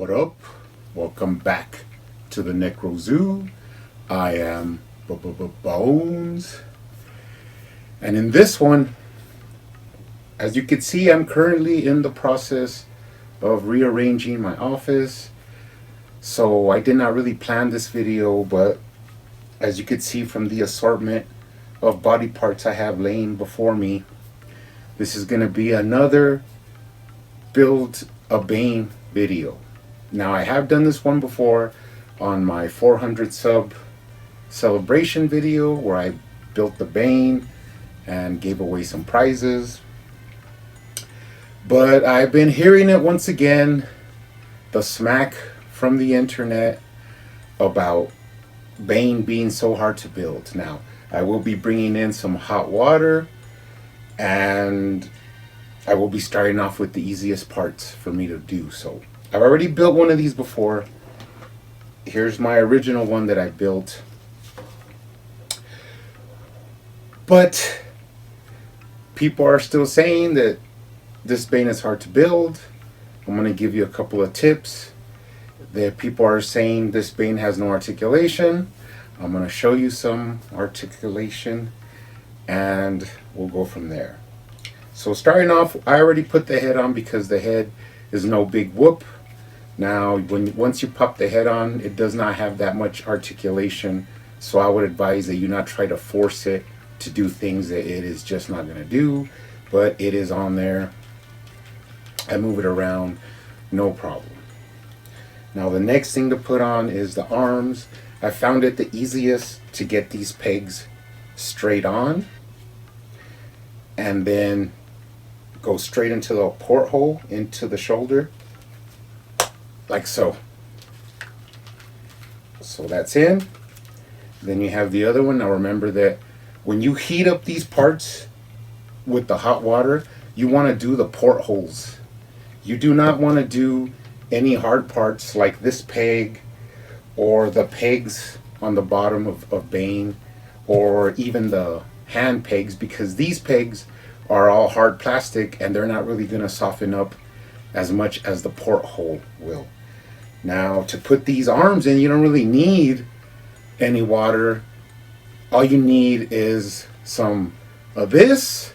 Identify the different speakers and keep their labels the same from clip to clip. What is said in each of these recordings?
Speaker 1: What up? Welcome back to the Necro Zoo. I am Bones. And in this one, as you can see, I'm currently in the process of rearranging my office. So I did not really plan this video, but as you can see from the assortment of body parts I have laying before me, this is going to be another build a Bane video. Now I have done this one before on my 400 sub celebration video where I built the Bane and gave away some prizes. But I've been hearing it once again, the smack from the internet about Bane being so hard to build. Now I will be bringing in some hot water and I will be starting off with the easiest parts for me to do. So I've already built one of these before. Here's my original one that I built. But people are still saying that this Bane is hard to build. I'm going to give you a couple of tips. That people are saying this Bane has no articulation. I'm going to show you some articulation and we'll go from there. So starting off, I already put the head on because the head is no big whoop. Now, once you pop the head on, it does not have that much articulation. So I would advise that you not try to force it to do things that it is just not going to do. But it is on there. I move it around, no problem. Now the next thing to put on is the arms. I found it the easiest to get these pegs straight on. And then go straight into the porthole, into the shoulder. Like so. So that's in. Then you have the other one. Now remember that when you heat up these parts with the hot water, you want to do the portholes. You do not want to do any hard parts like this peg or the pegs on the bottom of Bane or even the hand pegs, because these pegs are all hard plastic and they're not really going to soften up as much as the porthole will. Now to put these arms in, you don't really need any water. All you need is some of this,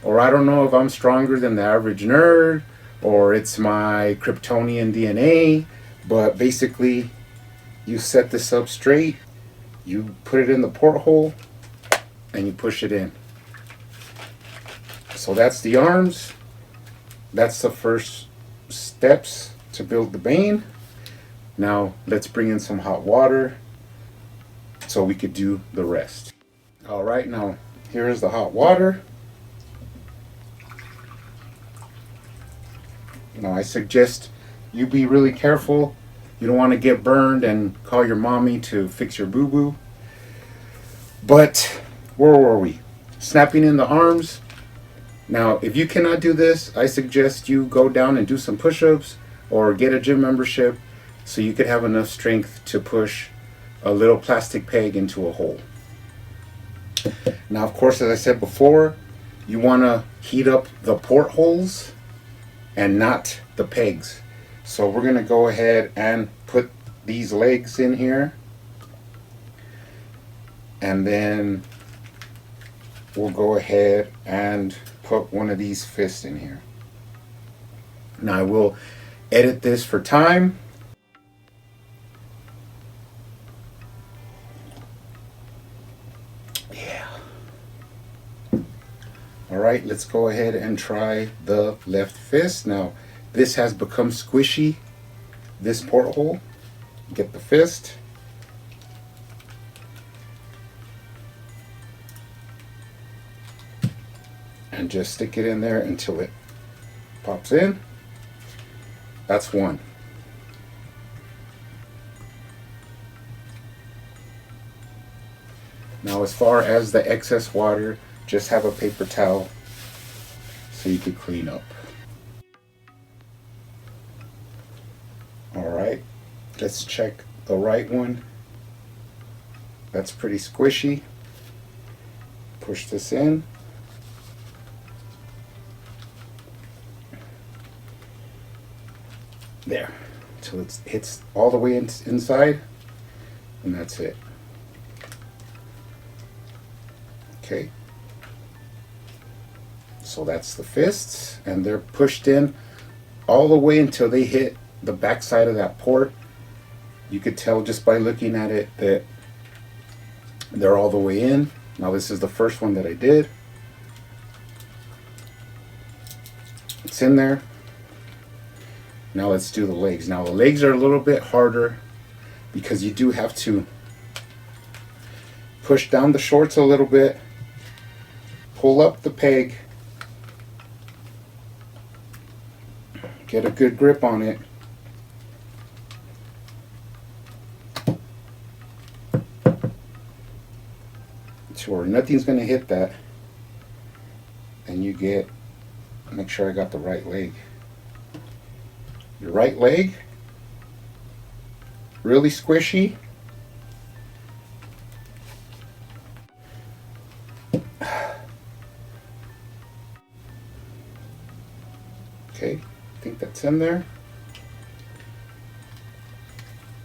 Speaker 1: or I don't know if I'm stronger than the average nerd or it's my Kryptonian DNA, but basically you set this up straight, you put it in the porthole and you push it in. So that's the arms. That's the first steps to build the Bane. Now let's bring in some hot water so we could do the rest. All right, now here is the hot water. Now I suggest you be really careful. You don't want to get burned and call your mommy to fix your boo-boo. But where were we? Snapping in the arms. Now, if you cannot do this, I suggest you go down and do some push-ups or get a gym membership so you could have enough strength to push a little plastic peg into a hole. Now, of course, as I said before, you want to heat up the portholes and not the pegs. So we're going to go ahead and put these legs in here. And then we'll go ahead and put one of these fists in here. Now I will edit this for time. Yeah. All right, let's go ahead and try the left fist. Now this has become squishy, this porthole. Get the fist. And just stick it in there until it pops in. That's one. Now as far as the excess water, just have a paper towel so you can clean up. All right, let's check the right one. That's pretty squishy. Push this in. There. till it hits all the way inside, and that's it. Okay. So that's the fists, and they're pushed in all the way until they hit the back side of that port. You could tell just by looking at it that they're all the way in. Now this is the first one that I did. It's in there. Now let's do the legs. Now the legs are a little bit harder because you do have to push down the shorts a little bit, pull up the peg, get a good grip on it, to where nothing's going to hit that, and you get, make sure I got the right leg. Your right leg, really squishy. Okay, I think that's in there.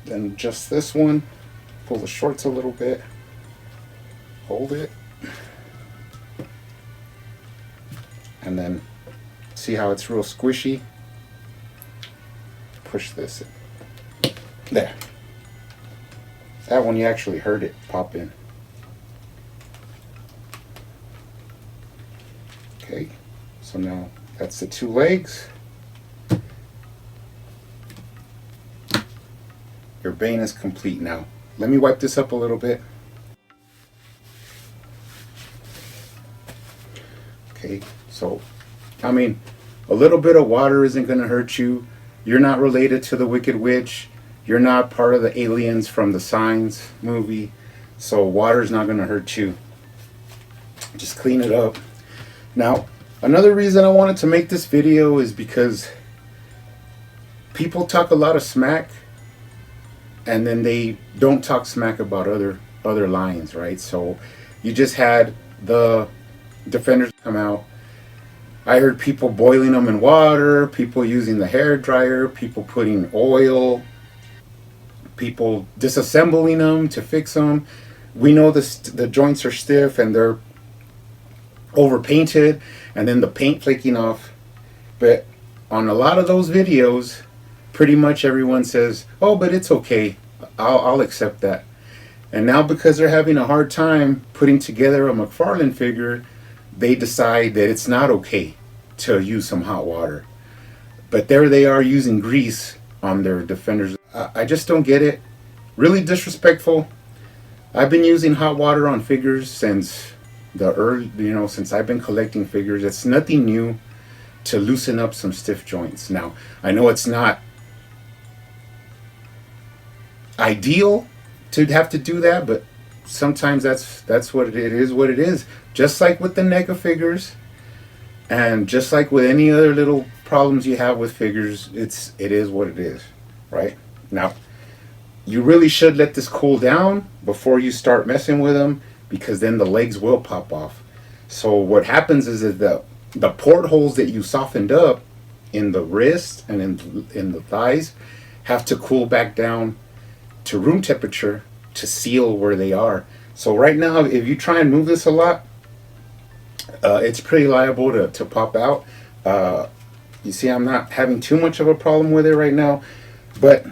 Speaker 1: Then just this one, pull the shorts a little bit, hold it, and then see how it's real squishy. Push this in. There. That one you actually heard it pop in. Okay, so now that's the two legs. Your Bane is complete now. Let me wipe this up a little bit. Okay, so, I mean, a little bit of water isn't going to hurt you. You're not related to the Wicked Witch. You're not part of the aliens from the Signs movie. So water's not going to hurt you. Just clean it up. Now, another reason I wanted to make this video is because people talk a lot of smack, and then they don't talk smack about other lines, right? So you just had the Defenders come out. I heard people boiling them in water, people using the hair dryer, people putting oil, people disassembling them to fix them. We know the joints are stiff and they're over painted, and then the paint flaking off. But on a lot of those videos, pretty much everyone says, oh, but it's okay, I'll accept that. And now because they're having a hard time putting together a McFarlane figure, they decide that it's not okay to use some hot water. But there they are using grease on their Defenders. I just don't get it. Really disrespectful. I've been using hot water on figures since since I've been collecting figures. It's nothing new to loosen up some stiff joints. Now, I know it's not ideal to have to do that, but sometimes that's what it is. What it is. Just like with the NECA figures, and just like with any other little problems you have with figures, it is what it is, right? Now, you really should let this cool down before you start messing with them, because then the legs will pop off. So what happens is that the portholes that you softened up in the wrist and in the thighs have to cool back down to room temperature to seal where they are. So right now, if you try and move this a lot, it's pretty liable to pop out. You see, I'm not having too much of a problem with it right now, but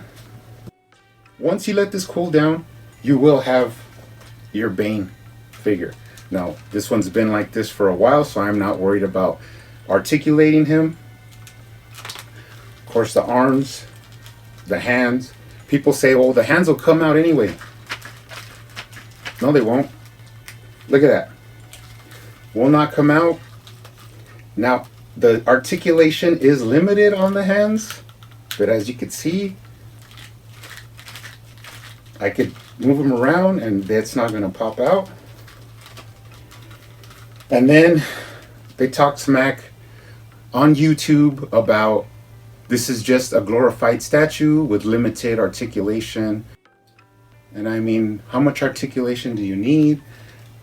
Speaker 1: once you let this cool down, you will have your Bane figure. Now, this one's been like this for a while, so I'm not worried about articulating him. Of course, the arms, the hands. People say, well, the hands will come out anyway. No, they won't. Look at that. Will not come out. Now, the articulation is limited on the hands, but as you can see, I could move them around and that's not going to pop out. And then they talk smack on YouTube about this is just a glorified statue with limited articulation. And I mean, how much articulation do you need?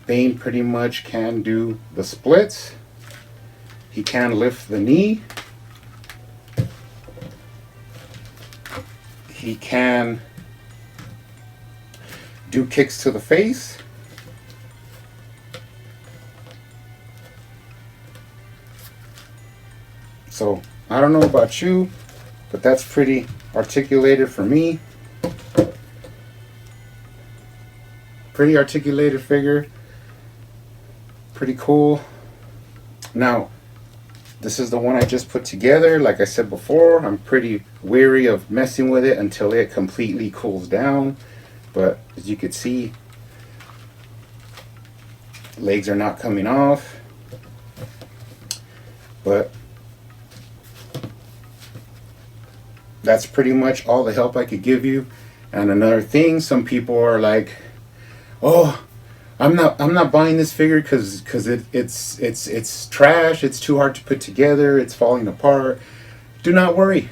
Speaker 1: Bane pretty much can do the splits. He can lift the knee. He can do kicks to the face. So I don't know about you, but that's pretty articulated for me. Pretty articulated figure. Pretty cool. Now, this is the one I just put together. Like I said before, I'm pretty weary of messing with it until it completely cools down. But as you can see, legs are not coming off. But that's pretty much all the help I could give you. And another thing, some people are like, "Oh, I'm not buying this figure because it's trash. It's too hard to put together. It's falling apart." Do not worry.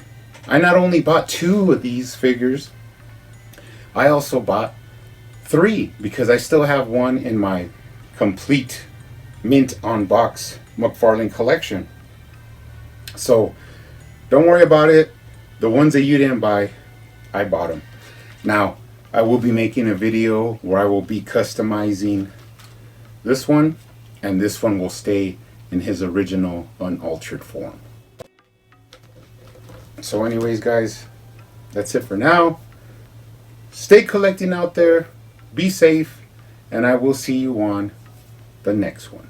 Speaker 1: I not only bought 2 of these figures, I also bought 3 because I still have one in my complete mint on box McFarlane collection. So don't worry about it. The ones that you didn't buy, I bought them. Now, I will be making a video where I will be customizing this one, and this one will stay in his original unaltered form. So anyways, guys, that's it for now. Stay collecting out there, be safe, and I will see you on the next one.